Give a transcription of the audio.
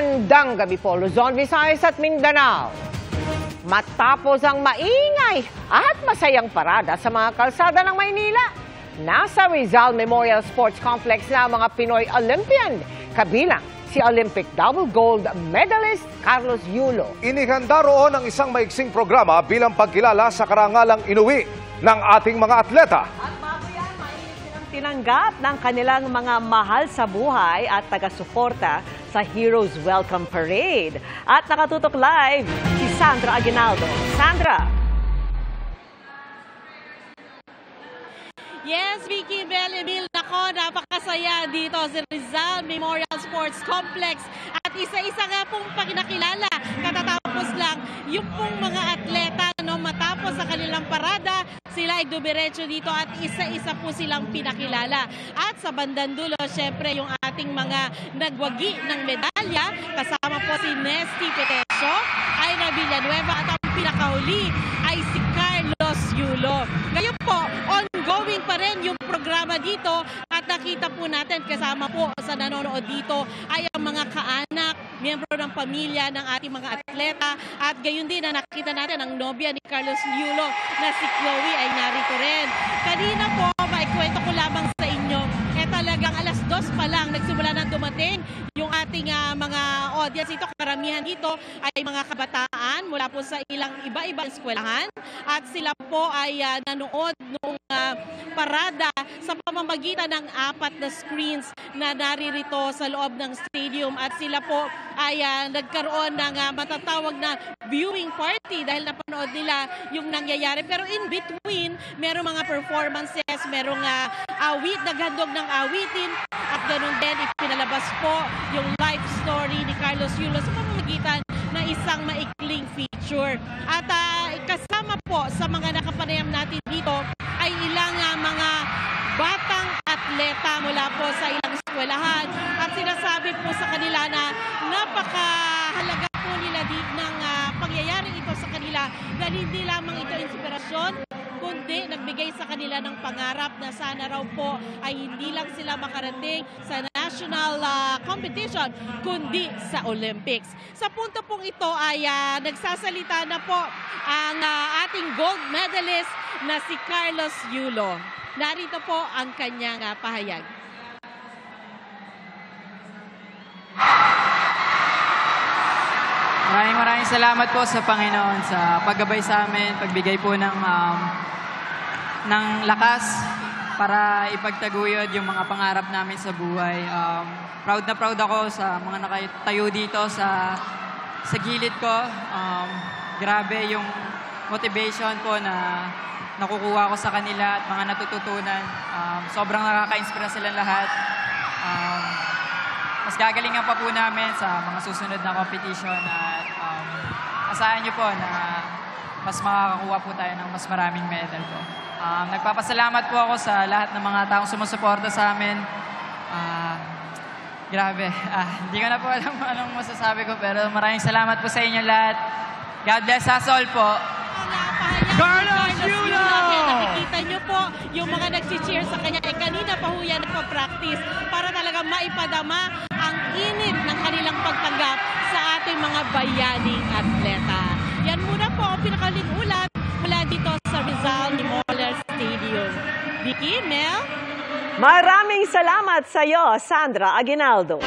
Magandang gabi po, Luzon, Visayas at Mindanao. Matapos ang maingay at masayang parada sa mga kalsada ng Maynila, nasa Rizal Memorial Sports Complex na ang mga Pinoy Olympian, kabilang si Olympic double gold medalist Carlos Yulo. Inihanda roon ang isang maiksing programa bilang pagkilala sa karangalang inuwi ng ating mga atleta. At bago yan, mainit silang tinanggap ng kanilang mga mahal sa buhay at taga-suporta sa Heroes Welcome Parade. At nakatutok live si Sandra Aguinaldo. Sandra! Yes, Vicky, Bel, Emil, nako, napakasaya dito sa Rizal Memorial Sports Complex. At isa-isa nga pong pakinakilala, katatapos lang, yung pong mga atleta, matapos sa kanilang parada, sila ay dumiretso dito at isa-isa po silang pinakilala. At sa bandang dulo, syempre, yung ating mga nagwagi ng medalya, kasama po si Nesty Petesio, Ira Villanueva, at ang pinakahuli ay si Carlos Yulo. Ngayon po, ongoing pa rin yung programa dito at nakita po natin kasama po sa nanonood dito ay ang mga kaanak, miyembro ng pamilya ng ating mga atleta at gayon din na nakita natin ang nobya ni Carlos Yulo na si Chloe ay narito rin. Kanina po, maikwento ko lamang sa inyo, talagang alas 2 pa lang nagsimula nang dumating yung ating mga audience dito. Karamihan dito ay mga kabataan mula po sa iba-ibang eskwelahan at sila po ay nanood noong parada sa pamamagitan ng 4 na screens na naririto sa loob ng stadium at sila po ay nagkaroon ng matatawag na viewing party dahil napanood nila yung nangyayari. Pero in between, merong mga performances, merong naghandog ng awitin at ganoon din ipinalabas po yung life story ni Carlos Yulo sa pamamagitan na isang maikling feature. At kasama po sa mga nakapanayam natin dito ay ilang mga batang atleta mula po sa ilang eskwelahan at sinasabi po sa kanila na napakahalaga po nila ng pangyayaring ito sa kanila dahil hindi lamang ito inspirasyon kundi nagbigay sa kanila ng pangarap na sana raw po ay hindi lang sila makarating sa national competition kundi sa Olympics. Sa punto pong ito ay nagsasalita na po ang ating gold medalist na si Carlos Yulo. Narito po ang kanyang pahayag. Maraming salamat po sa Panginoon sa paggabay sa amin, pagbigay po ng lakas para ipagtaguyod yung mga pangarap namin sa buhay. Proud na proud ako sa mga nakatayo dito sa gilid ko. Grabe yung motivation po na nakukuha ko sa kanila at mga natututunan. Sobrang nakaka-inspira silang lahat. Mas gagalingan pa po namin sa mga susunod na competition at asahan nyo po na mas makakakuha po tayo ng mas maraming medal po. Nagpapasalamat po ako sa lahat ng mga taong sumusuporta sa amin. Grabe, hindi ko na po alam anong masasabi ko pero maraming salamat po sa inyo lahat. God bless us all po. Carlos Yulo! Nakikita nyo po yung mga nag-cheer sa kanya. Kanina pa ho yan nagpa-practice para talaga maipadama ang init ng kanilang pagtanggap sa ating mga bayaning atleta. Yan muna po ang pinakaling ulat mula dito sa Rizal Memorial Stadium. Vicky, Mel? Maraming salamat sa iyo, Sandra Aguinaldo.